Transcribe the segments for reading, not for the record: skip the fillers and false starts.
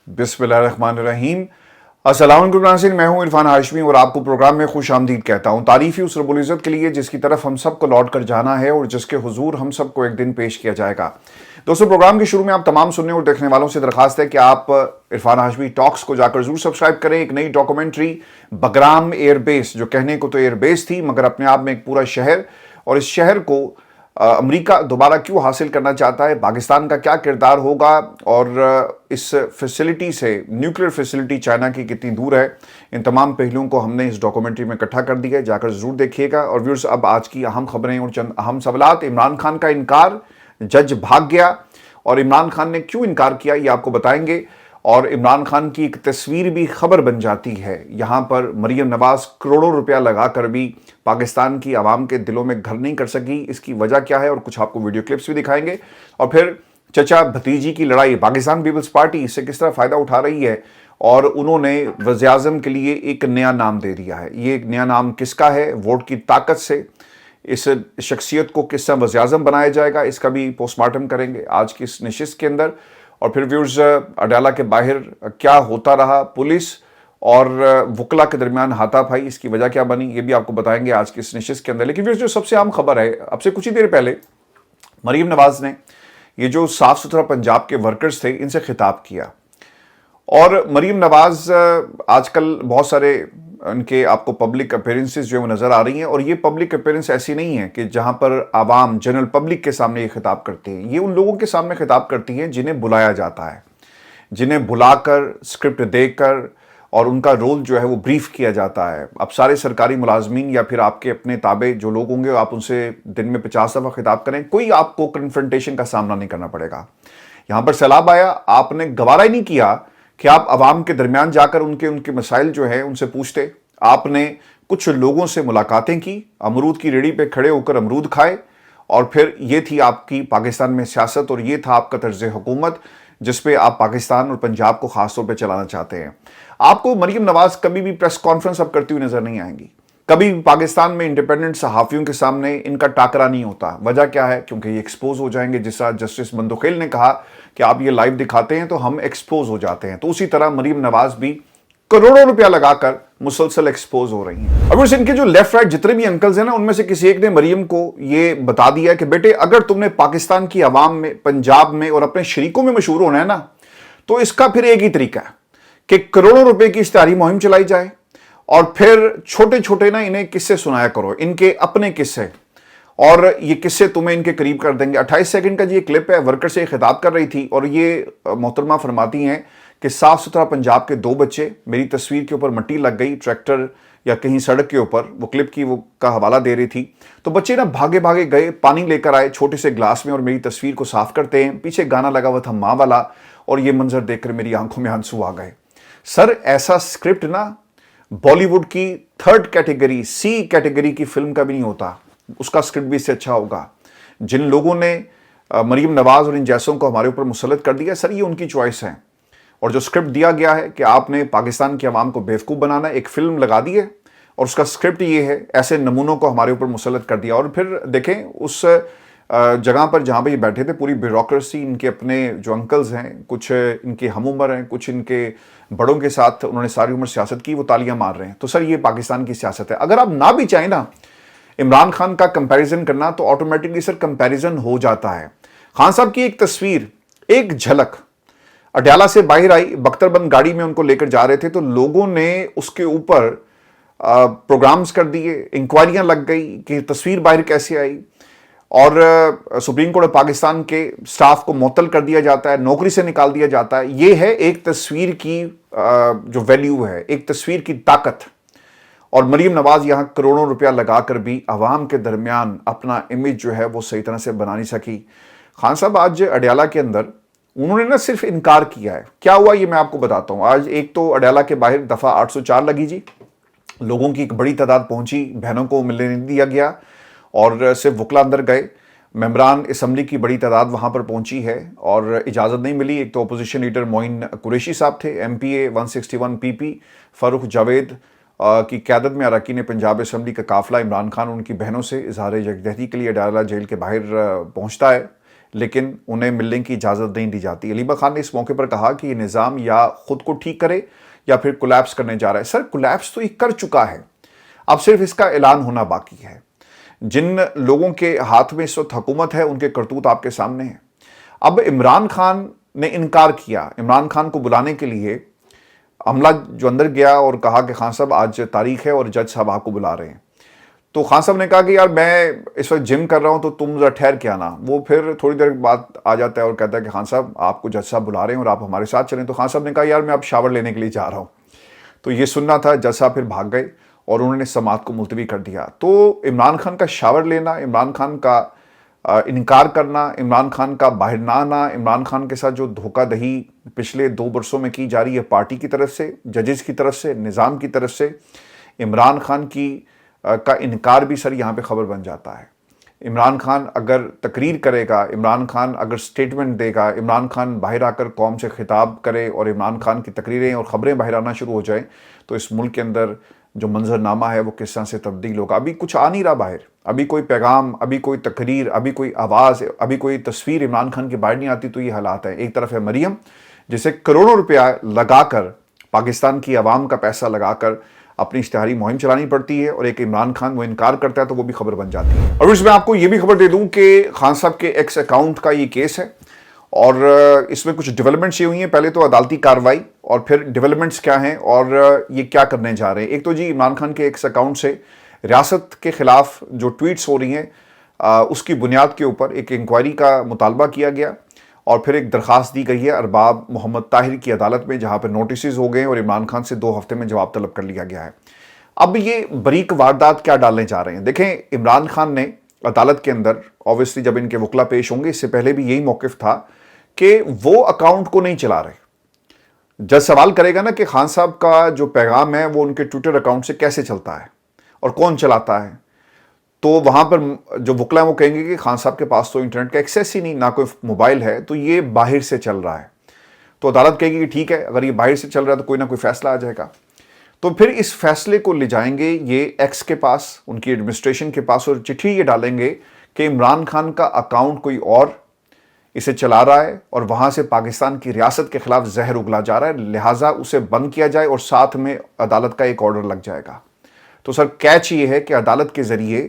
बिस्मिल्लाहिर्रहमानिर्रहीम। अस्सलाम वालेकुम नाज़रीन, मैं हूं इरफान हाशमी और आपको प्रोग्राम में खुश आमदीद कहता हूं। तारीफ ही उस रब्बुल इज़्ज़त के लिए जिसकी तरफ हम सबको लौट कर जाना है और जिसके हुजूर हम सबको एक दिन पेश किया जाएगा। दोस्तों, प्रोग्राम के शुरू में आप तमाम सुनने और देखने वालों से दरखास्त है कि आप इरफान हाशमी टॉक्स को जाकर जरूर सब्सक्राइब करें। एक नई डॉक्यूमेंट्री बगराम एयरबेस, जो कहने को तो एयरबेस थी मगर अपने आप में एक पूरा शहर, और इस शहर को अमेरिका दोबारा क्यों हासिल करना चाहता है, पाकिस्तान का क्या किरदार होगा और इस फैसिलिटी से, न्यूक्लियर फैसिलिटी चाइना की कितनी दूर है, इन तमाम पहलुओं को हमने इस डॉक्यूमेंट्री में इकट्ठा कर दिया है। जाकर ज़रूर देखिएगा। और व्यूअर्स, अब आज की अहम खबरें और चंद अहम सवालात। इमरान खान का इनकार, जज भाग गया और इमरान खान ने क्यों इनकार किया ये आपको बताएंगे। और इमरान खान की एक तस्वीर भी खबर बन जाती है। यहाँ पर मरियम नवाज करोड़ों रुपया लगाकर भी पाकिस्तान की आवाम के दिलों में घर नहीं कर सकी। इसकी वजह क्या है और कुछ आपको वीडियो क्लिप्स भी दिखाएंगे। और फिर चचा भतीजी की लड़ाई, पाकिस्तान पीपल्स पार्टी इससे किस तरह फ़ायदा उठा रही है और उन्होंने वज़ीर-ए-आज़म के लिए एक नया नाम दे दिया है। ये एक नया नाम किसका है? वोट की ताकत से इस शख्सियत को किस तरह वज़ीर-ए-आज़म बनाया जाएगा, इसका भी पोस्टमार्टम करेंगे आज की इस नशिस्त के अंदर। और फिर व्यूअर्स, अडाला के बाहर क्या होता रहा, पुलिस और वकला के दरमियान हाथापाई, इसकी वजह क्या बनी, ये भी आपको बताएंगे आज की इस नशिस्त के अंदर। लेकिन व्यूअर्स, जो सबसे अहम खबर है, अब से कुछ ही देर पहले मरियम नवाज ने ये जो साफ सुथरा पंजाब के वर्कर्स थे इनसे खिताब किया। और मरियम नवाज आजकल बहुत सारे उनके आपको पब्लिक अपीयरेंसेस जो है वो नज़र आ रही हैं, और ये पब्लिक अपीयरेंस ऐसी नहीं है कि जहां पर आवाम, जनरल पब्लिक के सामने ये खिताब करती हैं। ये उन लोगों के सामने खिताब करती हैं जिन्हें बुलाया जाता है, जिन्हें बुलाकर स्क्रिप्ट देकर और उनका रोल जो है वो ब्रीफ किया जाता है। अब सारे सरकारी मुलाजमीन या फिर आपके अपने ताबे जो लोग होंगे, आप उनसे दिन में 50 दफ़ा खिताब करें, कोई आपको कन्फ्रंटेशन का सामना नहीं करना पड़ेगा। यहाँ पर सैलाब आया, आपने गवारा ही नहीं किया कि आप आवाम के दरमियान जाकर उनके मसाइल जो है उनसे पूछते। आपने कुछ लोगों से मुलाकातें की, अमरूद की रेडी पे खड़े होकर अमरूद खाए, और फिर ये थी आपकी पाकिस्तान में सियासत और ये था आपका तर्ज हुकूमत जिसपे आप पाकिस्तान और पंजाब को खासतौर पे चलाना चाहते हैं। आपको मरियम नवाज कभी भी प्रेस कॉन्फ्रेंस अब करती हुई नजर नहीं आएंगी। कभी भी पाकिस्तान में इंडिपेंडेंट सहाफ़ियों के सामने इनका टाकरा नहीं होता। वजह क्या है? क्योंकि ये एक्सपोज हो जाएंगे। जिस तरह जस्टिस मंदुखेल ने कहा कि आप ये लाइव दिखाते हैं तो हम एक्सपोज हो जाते हैं, तो उसी तरह मरियम नवाज भी करोड़ों रुपया लगाकर मुसलसल एक्सपोज हो रही हैं। अब इनके जो लेफ्ट राइट जितने भी अंकल्स हैं ना, उनमें से किसी एक ने मरियम को ये बता दिया कि बेटे, अगर तुमने पाकिस्तान की आवाम में, पंजाब में और अपने शरीकों में मशहूर होना है ना, तो इसका फिर एक ही तरीका है कि करोड़ों रुपए की इश्तिहारी मुहिम चलाई जाए और फिर छोटे छोटे ना इन्हें किस्से सुनाया करो, इनके अपने किस्से, और ये किस्से तुम्हें इनके करीब कर देंगे। 28 सेकंड का ये क्लिप है, वर्कर से खिताब कर रही थी और ये मोहतरमा फरमाती हैं कि साफ सुथरा पंजाब के 2 बच्चे, मेरी तस्वीर के ऊपर मिट्टी लग गई ट्रैक्टर या कहीं सड़क के ऊपर, वो क्लिप की वो का हवाला दे रही थी, तो बच्चे ना भागे भागे गए, पानी लेकर आए छोटे से ग्लास में और मेरी तस्वीर को साफ करते हैं। पीछे गाना लगा हुआ था माँ वाला, और ये मंजर देखकर मेरी आंखों में आंसू आ गए। सर, ऐसा स्क्रिप्ट ना बॉलीवुड की 3rd कैटेगरी, C कैटेगरी की फिल्म का भी नहीं होता, उसका स्क्रिप्ट भी इससे अच्छा होगा। जिन लोगों ने मरियम नवाज और इन जैसों को हमारे ऊपर मुसल्लत कर दिया, सर ये उनकी चॉइस है। और जो स्क्रिप्ट दिया गया है कि आपने पाकिस्तान की आवाम को बेवकूफ़ बनाना, एक फिल्म लगा दी है और उसका स्क्रिप्ट ये है, ऐसे नमूनों को हमारे ऊपर मुसल्लत कर दिया। और फिर देखें उस जगह पर जहाँ पर ये बैठे थे, पूरी ब्यूरोक्रेसी, इनके अपने जो अंकल्स हैं, कुछ इनके हम उम्र हैं, कुछ इनके बड़ों के साथ उन्होंने सारी उम्र सियासत की, वो तालियां मार रहे हैं। तो सर ये पाकिस्तान की सियासत है। अगर आप ना भी चाहें ना इमरान खान का कंपैरिजन करना, तो ऑटोमेटिकली सर कंपैरिजन हो जाता है। खान साहब की एक तस्वीर, एक झलक, अडयाला से बाहर आई, बख्तरबंद गाड़ी में उनको लेकर जा रहे थे, तो लोगों ने उसके ऊपर प्रोग्राम्स कर दिए, इंक्वायरियां लग गई कि तस्वीर बाहर कैसे आई, और सुप्रीम कोर्ट पाकिस्तान के स्टाफ को मुअत्तल कर दिया जाता है, नौकरी से निकाल दिया जाता है। ये है एक तस्वीर की जो वैल्यू है, एक तस्वीर की ताकत। और मरियम नवाज यहां करोड़ों रुपया लगाकर भी आवाम के दरमियान अपना इमेज जो है वो सही तरह से बना नहीं सकी। खान साहब आज अडयाला के अंदर उन्होंने ना सिर्फ इनकार किया है। क्या हुआ ये मैं आपको बताता हूं। आज एक तो अडयाला के बाहर दफा 804 लगी जी, लोगों की एक बड़ी तादाद पहुंची, बहनों को मिलने नहीं दिया गया और सिर्फ वकला अंदर गए। मेंबरान असम्बली की बड़ी तादाद वहां पर पहुंची है और इजाज़त नहीं मिली। एक तो अपोजिशन लीडर मोइन कुरैशी साहब थे, MPA 161 PP, फ़ारूक जावेद की क़यादत में अरकान पंजाब असम्बली का काफ़िला इमरान खान और उनकी बहनों से इजहार यकजहती के लिए अडयाला जेल के बाहर पहुंचता है। لیکن انہیں ملنے کی اجازت نہیں دی جاتی۔ علی خان نے اس موقع پر کہا کہ یہ نظام یا خود کو ٹھیک کرے یا پھر کولیپس کرنے جا رہا ہے۔ سر کولیپس تو یہ کر چکا ہے، اب صرف اس کا اعلان ہونا باقی ہے۔ جن لوگوں کے ہاتھ میں اس وقت حکومت ہے ان کے کرتوت آپ کے سامنے ہیں۔ اب عمران خان نے انکار کیا، عمران خان کو بلانے کے لیے عملہ جو اندر گیا اور کہا کہ خان صاحب آج تاریخ ہے اور جج صاحب آپ کو بلا رہے ہیں، تو خان صاحب نے کہا کہ یار میں اس وقت جم کر رہا ہوں تو تم ذرا ٹھہر کے آنا۔ وہ پھر تھوڑی دیر بعد آ جاتا ہے اور کہتا ہے کہ خان صاحب آپ کو جج صاحب بلا رہے ہیں اور آپ ہمارے ساتھ چلیں۔ تو خان صاحب نے کہا یار میں اب شاور لینے کے لیے جا رہا ہوں۔ تو یہ سننا تھا، جج صاحب پھر بھاگ گئے اور انہوں نے سماعت کو ملتوی کر دیا۔ تو عمران خان کا شاور لینا، عمران خان کا انکار کرنا، عمران خان کا باہر نہ آنا، عمران خان کے ساتھ جو دھوکہ دہی پچھلے 2 برسوں میں کی جا رہی ہے پارٹی کی طرف سے، ججز کی طرف سے، نظام کی طرف سے، عمران خان کا انکار بھی سر یہاں پہ خبر بن جاتا ہے۔ عمران خان اگر تقریر کرے گا، عمران خان اگر سٹیٹمنٹ دے گا، عمران خان باہر آ کر قوم سے خطاب کرے اور عمران خان کی تقریریں اور خبریں باہر آنا شروع ہو جائیں تو اس ملک کے اندر جو منظرنامہ ہے وہ کس طرح سے تبدیل ہوگا۔ ابھی کچھ آ نہیں رہا باہر، ابھی کوئی پیغام، ابھی کوئی تقریر، ابھی کوئی آواز، ابھی کوئی تصویر عمران خان کی باہر نہیں آتی۔ تو یہ حالات ہیں۔ ایک طرف ہے مریم جسے کروڑوں روپیہ لگا کر، پاکستان کی عوام کا پیسہ لگا کر اپنی اشتہاری مہم چلانی پڑتی ہے، اور ایک عمران خان وہ انکار کرتا ہے تو وہ بھی خبر بن جاتی ہے۔ اور اس میں آپ کو یہ بھی خبر دے دوں کہ خان صاحب کے ایکس اکاؤنٹ کا یہ کیس ہے اور اس میں کچھ ڈیولپمنٹس یہ ہوئی ہیں۔ پہلے تو عدالتی کارروائی اور پھر ڈیولپمنٹس کیا ہیں اور یہ کیا کرنے جا رہے ہیں۔ ایک تو جی عمران خان کے ایکس اکاؤنٹ سے ریاست کے خلاف جو ٹویٹس ہو رہی ہیں اس کی بنیاد کے اوپر ایک انکوائری کا مطالبہ کیا گیا اور پھر ایک درخواست دی گئی ہے ارباب محمد طاہر کی عدالت میں، جہاں پہ نوٹسز ہو گئے اور عمران خان سے 2 ہفتے میں جواب طلب کر لیا گیا ہے۔ اب یہ بریک واردات کیا ڈالنے جا رہے ہیں؟ دیکھیں عمران خان نے عدالت کے اندر اوبویسلی جب ان کے وکلا پیش ہوں گے، اس سے پہلے بھی یہی موقف تھا کہ وہ اکاؤنٹ کو نہیں چلا رہے۔ جج سوال کرے گا نا کہ خان صاحب کا جو پیغام ہے وہ ان کے ٹویٹر اکاؤنٹ سے کیسے چلتا ہے اور کون چلاتا ہے، تو وہاں پر جو وکلا ہیں وہ کہیں گے کہ خان صاحب کے پاس تو انٹرنیٹ کا ایکسیس ہی نہیں، نہ کوئی موبائل ہے، تو یہ باہر سے چل رہا ہے۔ تو عدالت کہے گی کہ ٹھیک ہے، اگر یہ باہر سے چل رہا ہے تو کوئی نہ کوئی فیصلہ آ جائے گا۔ تو پھر اس فیصلے کو لے جائیں گے یہ ایکس کے پاس، ان کی ایڈمنسٹریشن کے پاس، اور چٹھی یہ ڈالیں گے کہ عمران خان کا اکاؤنٹ کوئی اور اسے چلا رہا ہے اور وہاں سے پاکستان کی ریاست کے خلاف زہر اگلا جا رہا ہے، لہٰذا اسے بند کیا جائے اور ساتھ میں عدالت کا ایک آرڈر لگ جائے گا۔ تو سر کیچ یہ ہے کہ عدالت کے ذریعے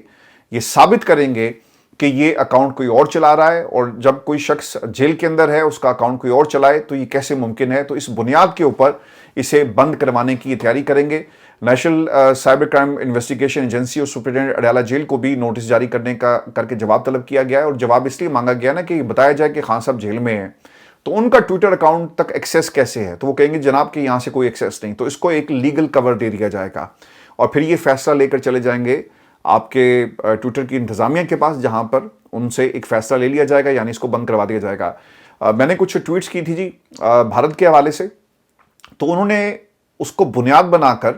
یہ ثابت کریں گے کہ یہ اکاؤنٹ کوئی اور چلا رہا ہے، اور جب کوئی شخص جیل کے اندر ہے اس کا اکاؤنٹ کوئی اور چلائے تو یہ کیسے ممکن ہے۔ تو اس بنیاد کے اوپر اسے بند کروانے کی تیاری کریں گے۔ National cyber crime investigation agency اور سپرنٹینڈنٹ اڈیالہ جیل کو بھی نوٹس جاری کر کے جواب طلب کیا گیا ہے، اور جواب اس لیے مانگا گیا نا کہ یہ بتایا جائے کہ خان صاحب جیل میں ہیں تو ان کا ٹویٹر اکاؤنٹ تک ایکسیس کیسے ہے۔ تو وہ کہیں گے جناب کہ یہاں سے کوئی ایکسیس نہیں، تو اس کو ایک لیگل کور دے دیا جائے گا اور پھر یہ فیصلہ لے کر چلے جائیں گے آپ کے ٹویٹر کی انتظامیہ کے پاس، جہاں پر ان سے ایک فیصلہ لے لیا جائے گا، یعنی اس کو بند کروا دیا جائے گا۔ میں نے کچھ ٹویٹس کی تھی جی بھارت کے حوالے سے، تو انہوں نے اس کو بنیاد بنا کر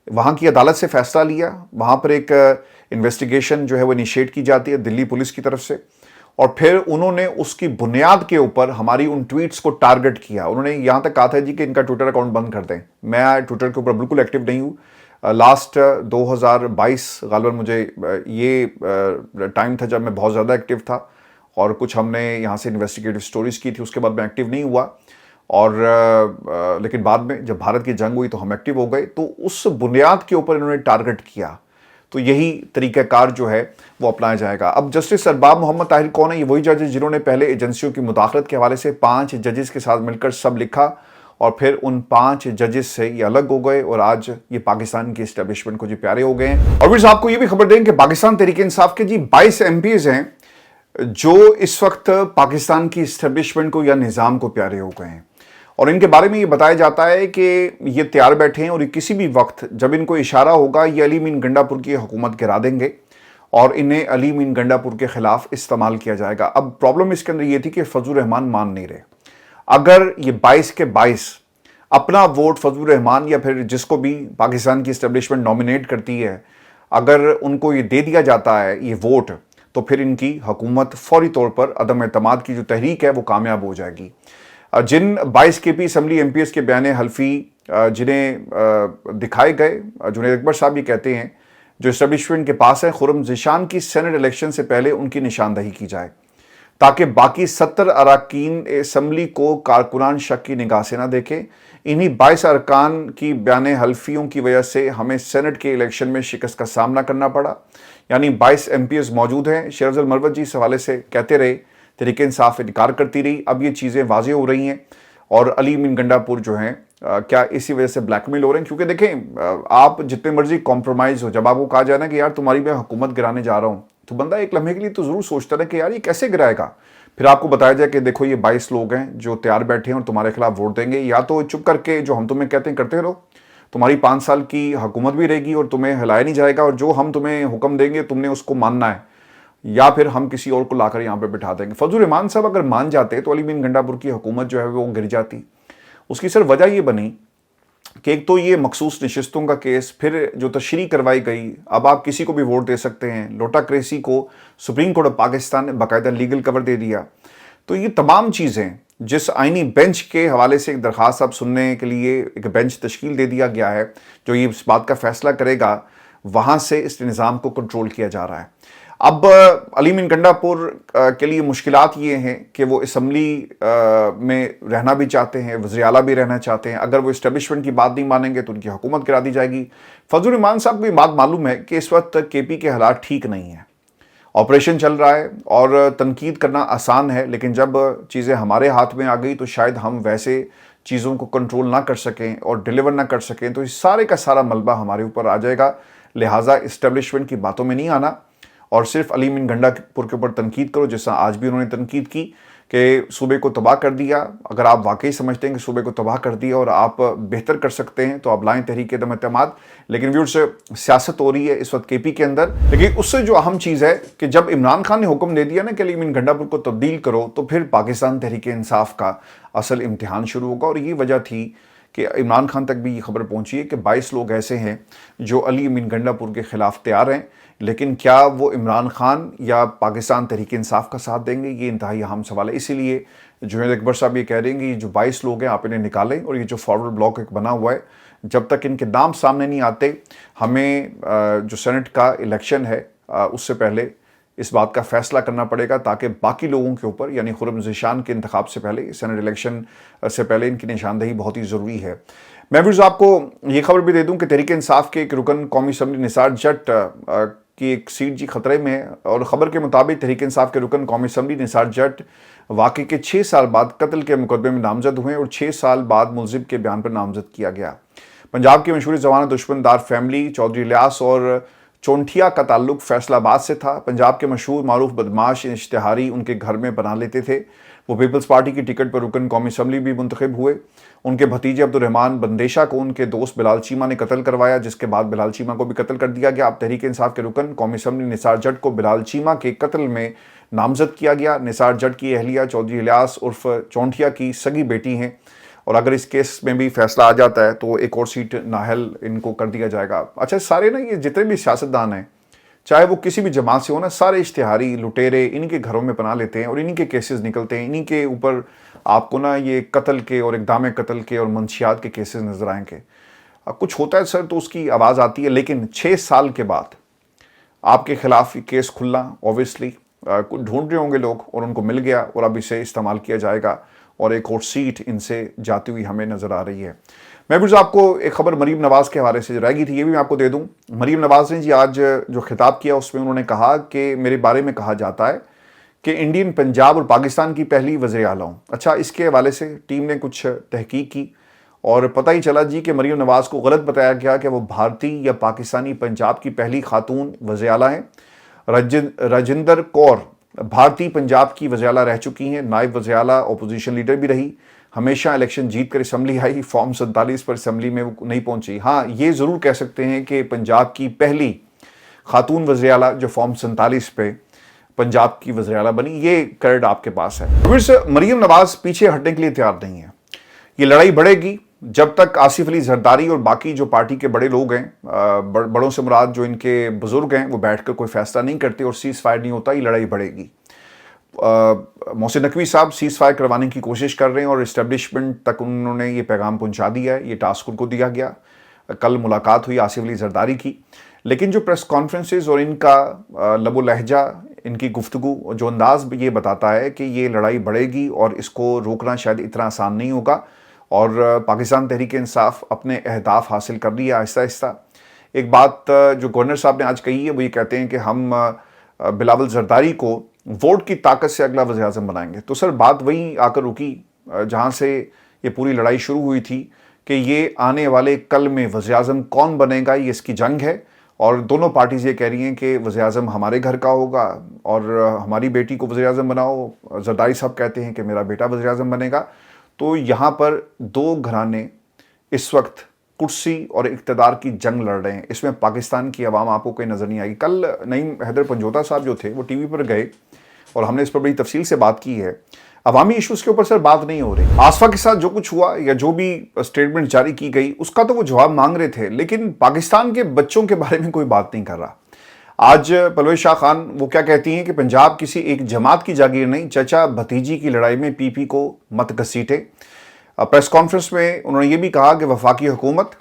وہاں کی عدالت سے فیصلہ لیا، وہاں پر ایک انویسٹیگیشن جو ہے وہ انیشیٹ کی جاتی ہے دلی پولیس کی طرف سے، اور پھر انہوں نے اس کی بنیاد کے اوپر ہماری ان ٹویٹس کو ٹارگٹ کیا۔ انہوں نے یہاں تک کہا تھا جی کہ ان کا ٹویٹر اکاؤنٹ بند کر دیں۔ میں ٹویٹر کے اوپر بالکل ایکٹیو نہیں ہوں۔ لاسٹ 2022 غالباً مجھے یہ ٹائم تھا جب میں بہت زیادہ ایکٹیو تھا، اور کچھ ہم نے یہاں سے انویسٹیگیٹو سٹوریز کی تھی، اس کے بعد میں ایکٹیو نہیں ہوا، اور لیکن بعد میں جب بھارت کی جنگ ہوئی تو ہم ایکٹیو ہو گئے۔ تو اس بنیاد کے اوپر انہوں نے ٹارگٹ کیا، تو یہی طریقہ کار جو ہے وہ اپنایا جائے گا۔ اب جسٹس ارباب محمد طاہر کون ہے؟ یہ وہی جج جنہوں نے پہلے ایجنسیوں کی مداخلت کے حوالے سے 5 ججز کے ساتھ مل کر سب لکھا، اور پھر ان 5 ججز سے یہ الگ ہو گئے اور آج یہ پاکستان کی اسٹیبلشمنٹ کو جی پیارے ہو گئے ہیں۔ اور پھر آپ کو یہ بھی خبر دیں کہ پاکستان تحریک انصاف کے جی 22 MPs ہیں جو اس وقت پاکستان کی اسٹیبلشمنٹ کو یا نظام کو پیارے ہو گئے ہیں، اور ان کے بارے میں یہ بتایا جاتا ہے کہ یہ تیار بیٹھے ہیں اور کسی بھی وقت جب ان کو اشارہ ہوگا یہ علی مین گنڈا پور کی حکومت گرا دیں گے اور انہیں علی مین گنڈا پور کے خلاف استعمال کیا جائے گا۔ اب پرابلم اس کے اندر یہ تھی کہ فضل الرحمان مان نہیں رہے۔ اگر یہ 22 کے 22 اپنا ووٹ فضل الرحمان یا پھر جس کو بھی پاکستان کی اسٹیبلشمنٹ نامینیٹ کرتی ہے، اگر ان کو یہ دے دیا جاتا ہے یہ ووٹ، تو پھر ان کی حکومت فوری طور پر عدم اعتماد کی جو تحریک ہے وہ کامیاب ہو جائے گی۔ جن 22 کے پی اسمبلی MPs کے بیان حلفی جنہیں دکھائے گئے، جنید اکبر صاحب یہ کہتے ہیں جو اسٹیبلشمنٹ کے پاس ہے خرم ذیشان کی سینٹ الیکشن سے پہلے ان کی نشاندہی کی جائے۔ ताकि बाकी 70 अरकान असम्बली को कारकुनान शक की निगाह से ना देखें। इन्हीं 22 अरकान की बयान हल्फियों की वजह से हमें सेनेट के इलेक्शन में शिकस्त का सामना करना पड़ा। यानी 22 MPs मौजूद हैं। शेर अफजल मरवत जी इस हवाले से कहते रहे, तहरीक इंसाफ इनकार करती रही। अब ये चीज़ें वाज़ेह हो रही हैं और अली अमीन गंडापुर जो हैं क्या इसी वजह से ब्लैकमेल हो रहे हैं? क्योंकि देखें, आप जितने मर्जी कॉम्प्रोमाइज़ हो, जब आपको कहा जाए ना कि यार तुम्हारी मैं हुकूमत गिराने जा रहा हूँ, तो बंदा एक लम्हे के लिए तो ज़रूर सोचता है कि यार ये कैसे गिराएगा। फिर आपको बताया जाए कि देखो ये 22 लोग हैं जो तैयार बैठे हैं और तुम्हारे खिलाफ वोट देंगे, या तो चुप करके जो हम तुम्हें कहते हैं करते रहो, तुम्हारी 5 साल की हुकूमत भी रहेगी और तुम्हें हिलाया नहीं जाएगा, और जो हम तुम्हें हुक्म देंगे तुमने उसको मानना है, या फिर हम किसी और को लाकर यहाँ पे बिठा देंगे। फजल रहमान साहब अगर मान जाते तो अली अमीन गंडापुर की हुकूमत जो है वो गिर जाती। उसकी सर वजह ये बनी कि एक तो ये मखसूस नशिस्तों का केस, फिर जो तशरीह करवाई गई, अब आप किसी को भी वोट दे सकते हैं, लोटाक्रेसी को सुप्रीम कोर्ट ऑफ पाकिस्तान ने बाकायदा लीगल कवर दे दिया। तो ये तमाम चीज़ें जिस आइनी बेंच के हवाले से एक दरख्वास्त अब सुनने के लिए एक बेंच तश्कील दे दिया गया है जो ये इस बात का फैसला करेगा, वहाँ से इस निज़ाम को कंट्रोल किया जा रहा है। अब अली अमीन गंडापुर के लिए मुश्किलात ये हैं कि वो असम्बली में रहना भी चाहते हैं, वज़ीर आला भी रहना चाहते हैं। अगर वो इस्टेब्लिशमेंट की बात नहीं मानेंगे तो उनकी हुकूमत गिरा दी जाएगी। फजल रहमान साहब को ये बात मालूम है कि इस वक्त KP के हालात ठीक नहीं हैं, ऑपरेशन चल रहा है और तनकीद करना आसान है, लेकिन जब चीज़ें हमारे हाथ में आ गई तो शायद हम वैसे चीज़ों को कंट्रोल ना कर सकें और डिलीवर ना कर सकें, तो इस सारे का सारा मलबा हमारे ऊपर आ जाएगा। लिहाजा इस्टेब्लिशमेंट की बातों में नहीं आना और सिर्फ अली अमीन गंडापुर के ऊपर तनकीद करो, जैसा आज भी उन्होंने तनकीद की कि सूबे को तबाह कर दिया। अगर आप वाकई समझते हैं कि सूबे को तबाह कर दिया और आप बेहतर कर सकते हैं तो आप लाएं तहरीक दम एतमाद। लेकिन व्यूअर्स, सियासत हो रही है इस वक्त KP के अंदर, लेकिन उससे जो अहम चीज़ है कि जब इमरान खान ने हुक्म दे दिया ना कि अली अमीन गंडापुर को तब्दील करो, तो फिर पाकिस्तान तहरीक इंसाफ का असल इम्तिहान शुरू होगा। और ये वजह थी कि इमरान खान तक भी ये खबर पहुंची है कि 22 लोग ऐसे हैं जो अली अमीन गंडापुर के खिलाफ तैयार हैं, लेकिन क्या वो इमरान खान या पाकिस्तान तहरीक इंसाफ का साथ देंगे, ये इंतहाई अहम सवाल है। इसीलिए जुनैद अकबर साहब ये कह रहे हैं कि जो 22 लोग हैं आप इन्हें निकालें, और ये जो फॉरवर्ड ब्लॉक एक बना हुआ है, जब तक इनके नाम सामने नहीं आते, हमें जो सेनेट का इलेक्शन है उससे पहले इस बात का फैसला करना पड़ेगा, ताकि बाकी लोगों के ऊपर यानी खुर्रम ज़ीशान के इंतखाब से पहले, सेनेट इलेक्शन से पहले इनकी निशानदेही बहुत ही ज़रूरी है। मैं भी आपको ये खबर भी दे दूं कि तहरीक इंसाफ के एक रुकन कौमी असम्बली निसार जट की एक सीट जी खतरे में है, और ख़बर के मुताबिक तहरीक इंसाफ के रुकन कौमी असम्बली निसार जट वाक़े के 6 साल बाद कत्ल के मुकदमे में नामजद हुए और 6 साल बाद मुलजिम के बयान पर नामजद किया गया। पंजाब की मशहूर जवान दुश्मनदार फैमिली चौधरी इलियास और चौंठिया का ताल्लुक फैसलाबाद से था। पंजाब के मशहूर मारूफ बदमाश इश्तिहारी उनके घर में बना लेते थे। वो पीपल्स पार्टी की टिकट पर रुकन कौमी असम्बली भी मुंतखब हुए। उनके भतीजे अब्दुर्रहमान बंदेशा को उनके दोस्त बिलाल चीमा ने कत्ल करवाया, जिसके बाद बिलाल चीमा को भी कत्ल कर दिया गया। अब तहरीक इंसाफ के रुकन कौमी असम्बली निसार जट को बिलाल चीमा के कत्ल में नामजद किया गया। निसार जट की अहलिया चौधरी इलियास उर्फ चौंठिया की सगी बेटी हैं, और अगर इस केस में भी फैसला आ जाता है तो एक और सीट नाहल इनको कर दिया जाएगा। अच्छा, सारे ना ये जितने भी सियासतदान हैं, चाहे वो किसी भी जमात से हो ना, सारे इश्तिहारी लुटेरे इनके घरों में पना लेते हैं और इन्हीं के केसेस निकलते हैं। इन्हीं के ऊपर आपको ना ये कत्ल के और इक़दाम कत्ल के और मंशियात के केसेस नजर आएंगे। कुछ होता है सर तो उसकी आवाज़ आती है, लेकिन 6 साल के बाद आपके खिलाफ केस खुलना, ऑब्वियसली ढूंढ रहे होंगे लोग और उनको मिल गया और अब इसे इस्तेमाल किया जाएगा और एक और सीट इनसे जाती हुई हमें नज़र आ रही है। मैं भी आपको एक खबर मरीम नवाज़ के हवाले से रहेगी थी, ये भी मैं आपको दे दूं। मरीम नवाज़ ने जी आज जो खिताब किया उसमें उन्होंने कहा कि मेरे बारे में कहा जाता है कि इंडियन पंजाब और पाकिस्तान की पहली वज़ीर आला हूँ। अच्छा, इसके हवाले से टीम ने कुछ तहकीक की और पता ही चला जी कि मरीम नवाज़ को गलत बताया गया कि वो भारतीय या पाकिस्तानी पंजाब की पहली खातून वज़ीर आला हैं। राजिंदर कौर भारतीय पंजाब की वज़ीर आला रह चुकी हैं, नायब वज़ीर आला, अपोजिशन लीडर भी रही, हमेशा इलेक्शन जीत कर असम्बली आई, फॉर्म 47 पर असम्बली में वो नहीं पहुंची। हाँ, ये ज़रूर कह सकते हैं कि पंजाब की पहली खातून वज़ीर आला जो फॉर्म 47 पे पंजाब की वज़ीर आला बनी, ये क्रेडिट आपके पास है। फिर से मरीम नवाज़ पीछे हटने के लिए तैयार नहीं है। ये लड़ाई बढ़ेगी जब तक आसिफ अली जरदारी और बाकी जो पार्टी के बड़े लोग हैं, बड़ों से मुराद जो इनके बुजुर्ग हैं, वो बैठकर कोई फैसला नहीं करते और सीज़ फायर नहीं होता। ये लड़ाई बढ़ेगी। मोहसिन नकवी साहब सीज़ फायर करवाने की कोशिश कर रहे हैं और इस्टेब्लिशमेंट तक उन्होंने ये पैगाम पहुंचा दिया है। ये टास्क उनको दिया गया। कल मुलाकात हुई आसिफ अली जरदारी की, लेकिन जो प्रेस कॉन्फ्रेंसेस और इनका लबो लहजा, ان کی گفتگو جو انداز یہ بتاتا ہے کہ یہ لڑائی بڑھے گی اور اس کو روکنا شاید اتنا آسان نہیں ہوگا، اور پاکستان تحریک انصاف اپنے اہداف حاصل کر رہی ہے آہستہ آہستہ۔ ایک بات جو گورنر صاحب نے آج کہی ہے وہ یہ کہتے ہیں کہ ہم بلاول زرداری کو ووٹ کی طاقت سے اگلا وزیر اعظم بنائیں گے۔ تو سر بات وہیں آ کر رکی جہاں سے یہ پوری لڑائی شروع ہوئی تھی کہ یہ آنے والے کل میں وزیر اعظم کون بنے گا، یہ اس کی جنگ ہے، اور دونوں پارٹیز یہ کہہ رہی ہیں کہ وزیر اعظم ہمارے گھر کا ہوگا اور ہماری بیٹی کو وزیر اعظم بناؤ، زرداری صاحب کہتے ہیں کہ میرا بیٹا وزیر اعظم بنے گا۔ تو یہاں پر دو گھرانے اس وقت کرسی اور اقتدار کی جنگ لڑ رہے ہیں، اس میں پاکستان کی عوام آپ کو کوئی نظر نہیں آئی۔ کل نعیم حیدر پنجوتا صاحب جو تھے وہ ٹی وی پر گئے اور ہم نے اس پر بڑی تفصیل سے بات کی ہے، عوامی ایشوز کے اوپر سر بات نہیں ہو رہی۔ آصفہ کے ساتھ جو کچھ ہوا یا جو بھی سٹیٹمنٹ جاری کی گئی اس کا تو وہ جواب مانگ رہے تھے، لیکن پاکستان کے بچوں کے بارے میں کوئی بات نہیں کر رہا۔ آج پرویز شاہ خان وہ کیا کہتی ہیں کہ پنجاب کسی ایک جماعت کی جاگیر نہیں، چچا بھتیجی کی لڑائی میں پی پی کو مت گھسیٹے۔ پریس کانفرنس میں انہوں نے یہ بھی کہا کہ وفاقی حکومت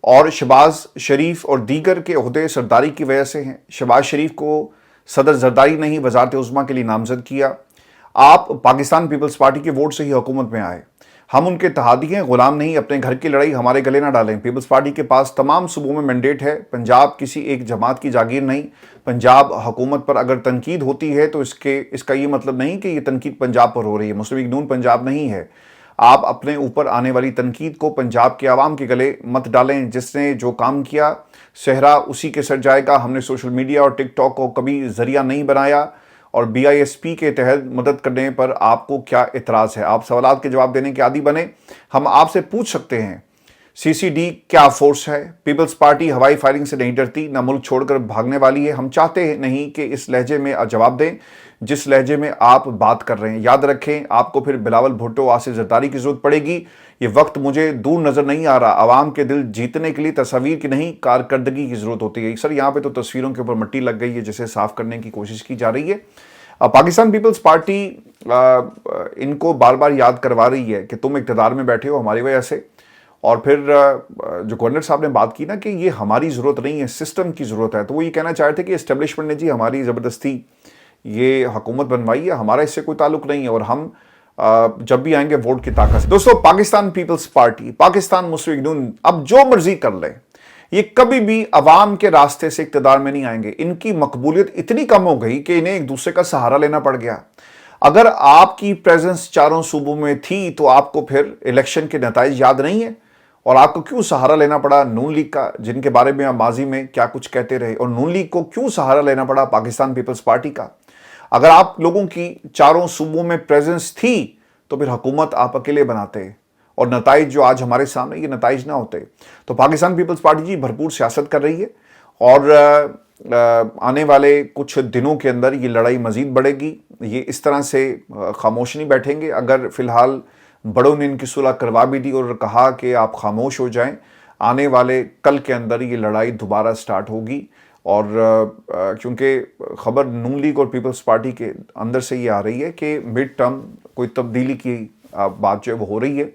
اور شہباز شریف اور دیگر کے عہدے سرداری کی وجہ سے ہیں۔ شہباز شریف کو صدر زرداری نے ہی وزارت عظمیٰ کے لیے نامزد کیا۔ آپ پاکستان پیپلز پارٹی کے ووٹ سے ہی حکومت میں آئے، ہم ان کے اتحادی ہیں، غلام نہیں، اپنے گھر کی لڑائی ہمارے گلے نہ ڈالیں۔ پیپلز پارٹی کے پاس تمام صوبوں میں مینڈیٹ ہے، پنجاب کسی ایک جماعت کی جاگیر نہیں۔ پنجاب حکومت پر اگر تنقید ہوتی ہے تو اس کا یہ مطلب نہیں کہ یہ تنقید پنجاب پر ہو رہی ہے، مسلم لیگ نون پنجاب نہیں ہے۔ آپ اپنے اوپر آنے والی تنقید کو پنجاب کے عوام کے گلے مت ڈالیں، جس نے جو کام کیا صحرا اسی کے سر جائے گا۔ ہم نے سوشل میڈیا اور ٹک ٹاک کو کبھی ذریعہ نہیں بنایا، اور بی آئی ایس پی کے تحت مدد کرنے پر آپ کو کیا اعتراض ہے؟ آپ سوالات کے جواب دینے کے عادی بنے۔ ہم آپ سے پوچھ سکتے ہیں سی سی ڈی کیا فورس ہے؟ پیپلز پارٹی ہوائی فائرنگ سے نہیں ڈرتی، نہ ملک چھوڑ کر بھاگنے والی ہے۔ ہم چاہتے نہیں کہ اس لہجے میں جواب دیں جس لہجے میں آپ بات کر رہے ہیں۔ یاد رکھیں آپ کو پھر بلاول بھٹو، آصف زرداری کی ضرورت پڑے گی۔ یہ وقت مجھے دور نظر نہیں آ رہا، عوام کے دل جیتنے کے لیے تصاویر کی نہیں کارکردگی کی ضرورت ہوتی ہے۔ سر یہاں پہ تو تصویروں کے اوپر مٹی لگ گئی ہے جسے صاف کرنے کی کوشش کی جا رہی ہے۔ پاکستان پیپلز پارٹی ان کو بار بار یاد کروا رہی ہے کہ تم اقتدار میں بیٹھے ہو ہماری وجہ سے، اور پھر جو گورنر صاحب نے بات کی نا کہ یہ ہماری ضرورت نہیں ہے، سسٹم کی ضرورت ہے، تو وہ یہ کہنا چاہ رہے تھے کہ اسٹیبلشمنٹ نے جی ہماری زبردستی یہ حکومت بنوائی ہے، ہمارا اس سے کوئی تعلق نہیں ہے، اور ہم جب بھی آئیں گے ووٹ کی طاقت سے۔ دوستو پاکستان پیپلز پارٹی، پاکستان مسلم لیگ نون اب جو مرضی کر لیں، یہ کبھی بھی عوام کے راستے سے اقتدار میں نہیں آئیں گے۔ ان کی مقبولیت اتنی کم ہو گئی کہ انہیں ایک دوسرے کا سہارا لینا پڑ گیا۔ اگر آپ کی پریزنس چاروں صوبوں میں تھی تو آپ کو پھر الیکشن کے نتائج یاد نہیں ہے، اور آپ کو کیوں سہارا لینا پڑا نون لیگ کا، جن کے بارے میں آپ ماضی میں کیا کچھ کہتے رہے، اور نون لیگ کو کیوں سہارا لینا پڑا پاکستان پیپلز پارٹی کا؟ اگر آپ لوگوں کی چاروں صوبوں میں پریزنس تھی تو پھر حکومت آپ اکیلے بناتے، اور نتائج جو آج ہمارے سامنے یہ نتائج نہ ہوتے۔ تو پاکستان پیپلز پارٹی جی بھرپور سیاست کر رہی ہے، اور آنے والے کچھ دنوں کے اندر یہ لڑائی مزید بڑھے گی۔ یہ اس طرح سے خاموش نہیں بیٹھیں گے۔ اگر فی الحال بڑوں نے ان کی صلح کروا بھی دی اور کہا کہ آپ خاموش ہو جائیں، آنے والے کل کے اندر یہ لڑائی دوبارہ سٹارٹ ہوگی، اور کیونکہ خبر نون لیگ اور پیپلز پارٹی کے اندر سے یہ آ رہی ہے کہ مڈ ٹرم کوئی تبدیلی کی بات جو ہے وہ ہو رہی ہے،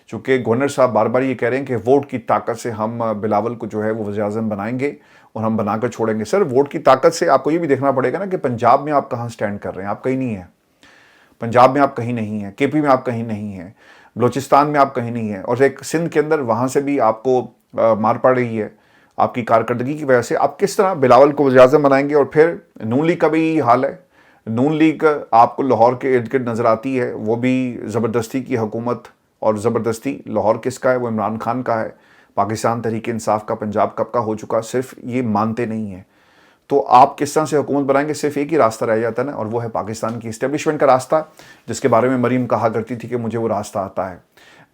چونکہ گورنر صاحب بار بار یہ کہہ رہے ہیں کہ ووٹ کی طاقت سے ہم بلاول کو جو ہے وہ وزیر اعظم بنائیں گے اور ہم بنا کر چھوڑیں گے۔ سر ووٹ کی طاقت سے آپ کو یہ بھی دیکھنا پڑے گا نا کہ پنجاب میں آپ کہاں سٹینڈ کر رہے ہیں۔ آپ کہیں نہیں ہیں پنجاب میں، آپ کہیں نہیں ہیں کے پی میں، آپ کہیں نہیں ہیں بلوچستان میں، آپ کہیں نہیں ہیں، اور ایک سندھ کے اندر وہاں سے بھی آپ کو مار پڑ رہی ہے آپ کی کارکردگی کی وجہ سے۔ آپ کس طرح بلاول کو وزیر اعظم بنائیں گے؟ اور پھر نون لیگ کا بھی یہی حال ہے۔ نون لیگ آپ کو لاہور کے ارد گرد نظر آتی ہے، وہ بھی زبردستی کی حکومت، اور زبردستی لاہور کس کا ہے؟ وہ عمران خان کا ہے۔ پاکستان تحریک انصاف کا پنجاب کب کا ہو چکا، صرف یہ مانتے نہیں ہیں۔ تو آپ کس طرح سے حکومت بنائیں گے؟ صرف ایک ہی راستہ رہ جاتا ہے نا، اور وہ ہے پاکستان کی اسٹیبلشمنٹ کا راستہ، جس کے بارے میں مریم کہا کرتی تھی کہ مجھے وہ راستہ آتا ہے،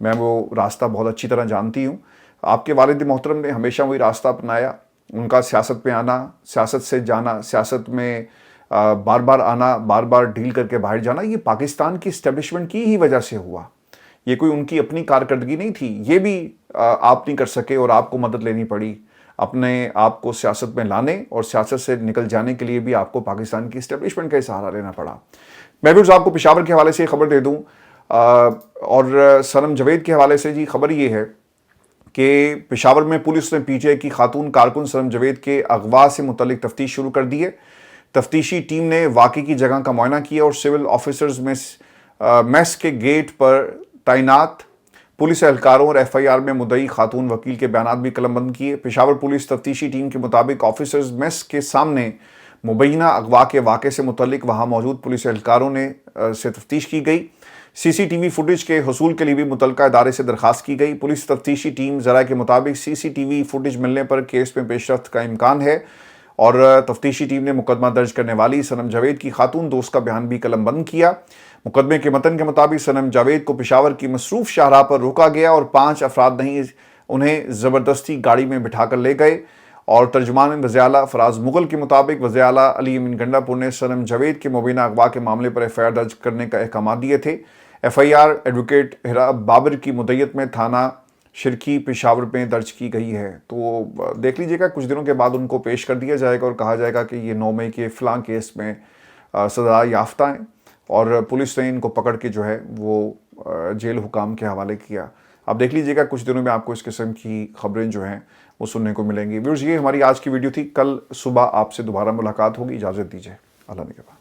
میں وہ راستہ بہت اچھی طرح جانتی ہوں۔ آپ کے والد محترم نے ہمیشہ وہی راستہ اپنایا، ان کا سیاست میں آنا، سیاست سے جانا، سیاست میں بار بار آنا، بار بار ڈیل کر کے باہر جانا، یہ پاکستان کی اسٹیبلشمنٹ کی ہی وجہ سے ہوا۔ یہ کوئی ان کی اپنی کارکردگی نہیں تھی، یہ بھی آپ نہیں کر سکے، اور آپ کو مدد لینی پڑی اپنے آپ کو سیاست میں لانے، اور سیاست سے نکل جانے کے لیے بھی آپ کو پاکستان کی اسٹیبلشمنٹ کا سہارا لینا پڑا۔ میں بھی آپ کو پشاور کے حوالے سے خبر دے دوں، اور سنم جاوید کے حوالے سے جی خبر یہ ہے کہ پشاور میں پولیس نے پی ٹی آئی کی خاتون کارکن سنم جاوید کے اغوا سے متعلق تفتیش شروع کر دی ہے۔ तफ्तीशी टीम ने वाकई की जगह का मुआयना किया और सिविल ऑफिसर्स मेस के गेट पर तैनात पुलिस एहलकारों और एफआईआर में मुद्दई खातून वकील के बयान भी कलमबंद किए। पेशावर पुलिस तफ्तीशी टीम के मुताबिक ऑफिसर्स मेस के सामने मुबैना अगवा के वाक़े से मुतल्लिक वहां मौजूद पुलिस एहलकारों से तफ्तीश की गई। सीसीटीवी फुटेज के हसूल के लिए भी मुतल्लिका इदारे से दरख्वास्त की गई। पुलिस तफ्तीशी टीम ज़रा के मुताबिक सीसीटीवी फुटेज मिलने पर केस में पेशरफ्त का इम्कान है और तफ्तीशी टीम ने मुकदमा दर्ज करने वाली सनम जावेद की खातून दोस्त का बयान भी कलमबंद किया। मुकदमे के मतन के मुताबिक सनम जावेद को पेशावर की मसरूफ शाहराह पर रोका गया और 5 अफराद नहीं उन्हें ज़बरदस्ती गाड़ी में बिठाकर ले गए और तर्जुमान वज़ीर आला फराज मुगल के मुताबिक वज़ीर आला अली अमीन गंडापुर ने सनम जावेद के मुबैना अगवा के मामले पर एफआईआर दर्ज करने का अहकाम दिए थे। एफआईआर एडवोकेट हिरा बाबर की मुद्दत में थाना शिरकी पेशावर में दर्ज की गई है। तो देख लीजिएगा, कुछ दिनों के बाद उनको पेश कर दिया जाएगा और कहा जाएगा कि ये 9 मई के फ़लाँ केस में सज़ा याफ्ता हैं और पुलिस ने इनको पकड़ के जो है वो जेल हुकाम के हवाले किया। अब देख लीजिएगा, कुछ दिनों में आपको इस किस्म की खबरें जो हैं वो सुनने को मिलेंगी। व्यूअर्स, ये हमारी आज की वीडियो थी। कल सुबह आपसे दोबारा मुलाकात होगी। इजाज़त दीजिए। अल्लाह निगहबान।